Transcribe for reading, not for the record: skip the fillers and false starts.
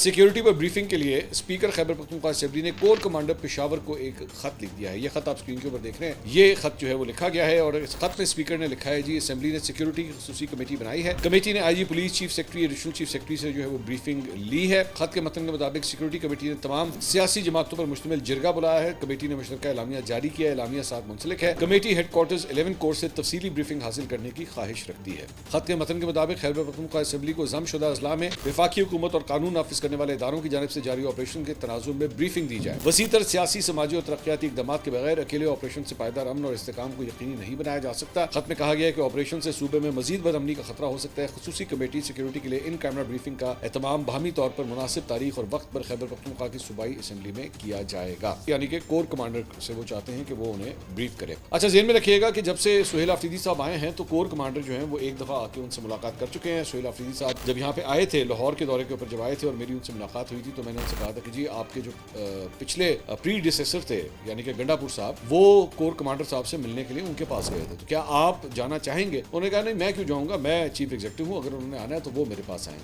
Security पर briefing के लिए स्पीकर खैबर पख्तूनख्वा असेंबली ने कोर कमांडर पेशावर को एक खत लिख दिया है। ये खत आप स्क्रीन के ऊपर देख रहे हैं। ये खत जो है वो लिखा गया है और इस खत में स्पीकर ने लिखा है जी असेंबली ने सिक्योरिटी की खसूसी कमेटी बनाई है। कमेटी ने IG police, chief secretary, additional chief secretary से जो है वो ब्रीफिंग ली है। खत के मतन के मुताबिक सिक्योरिटी कमेटी ने तमाम सियासी जमातों पर मुश्तमिल जिरगा बुलाया है। कमेटी ने मुश्तरका एलामिया जारी किया। एलामिया साथ मुंसलिक है। कमेटी हेडक्वार्टर्स 11 कोर से तफसीली ब्रीफिंग हासिल करने की ख्वाहिश रखती है। खत के मतन के मुताबिक खैबर पख्तूनख्वा असेंबली को जमशुदा अजला में वफाकी हुकूमत और कानून नाफिज करने वाले इदारों की जानिब से जारी ऑपरेशन के तनाजुर में ब्रीफिंग दी जाए। वसीतर सियासी, समाजी और तरक्याती इकदाम के बगैर अकेले ऑपरेशन से पायदार अमन और इस्तेकाम को यकीनी नहीं बनाया जा सकता। खत में कहा गया है कि ऑपरेशन से सूबे में मजीद बदअमनी का खतरा हो सकता है। खसूसी कमेटी सिक्योरिटी के लिए इन कैमरा ब्रीफिंग का एहतमाम बाहमी तौर पर मुनासिब तारीख और वक्त पर खैबर पख्तूनख्वा की सूबाई असेंबली में किया जाएगा। यानी कि कोर कमांडर से वो चाहते हैं कि वो उन्हें ब्रीफ करे। अच्छा, ज़हन में रखिएगा कि जब से सुहेल आफरीदी साहब आए हैं तो कोर कमांडर जो हैं वो एक दफ़ा आके उनसे मुलाकात कर चुके हैं। सुहेल आफरीदी साहब जब यहाँ पे आए थे, लाहौर के दौरे के ऊपर जब आए थे और मेरी उनसे मुलाकात हुई थी तो मैंने उनसे कहा था कि जी आपके जो पिछले प्रीडिसेसर थे यानी कि गंडापुर साहब, वो कोर कमांडर साहब से मिलने के लिए उनके पास गए थे, तो क्या आप जाना चाहेंगे? उन्होंने कहा नहीं, मैं क्यों जाऊँगा, मैं चीफ एग्जीक्यूटिव हूँ, अगर उन्होंने आना है तो वो मेरे पास आए।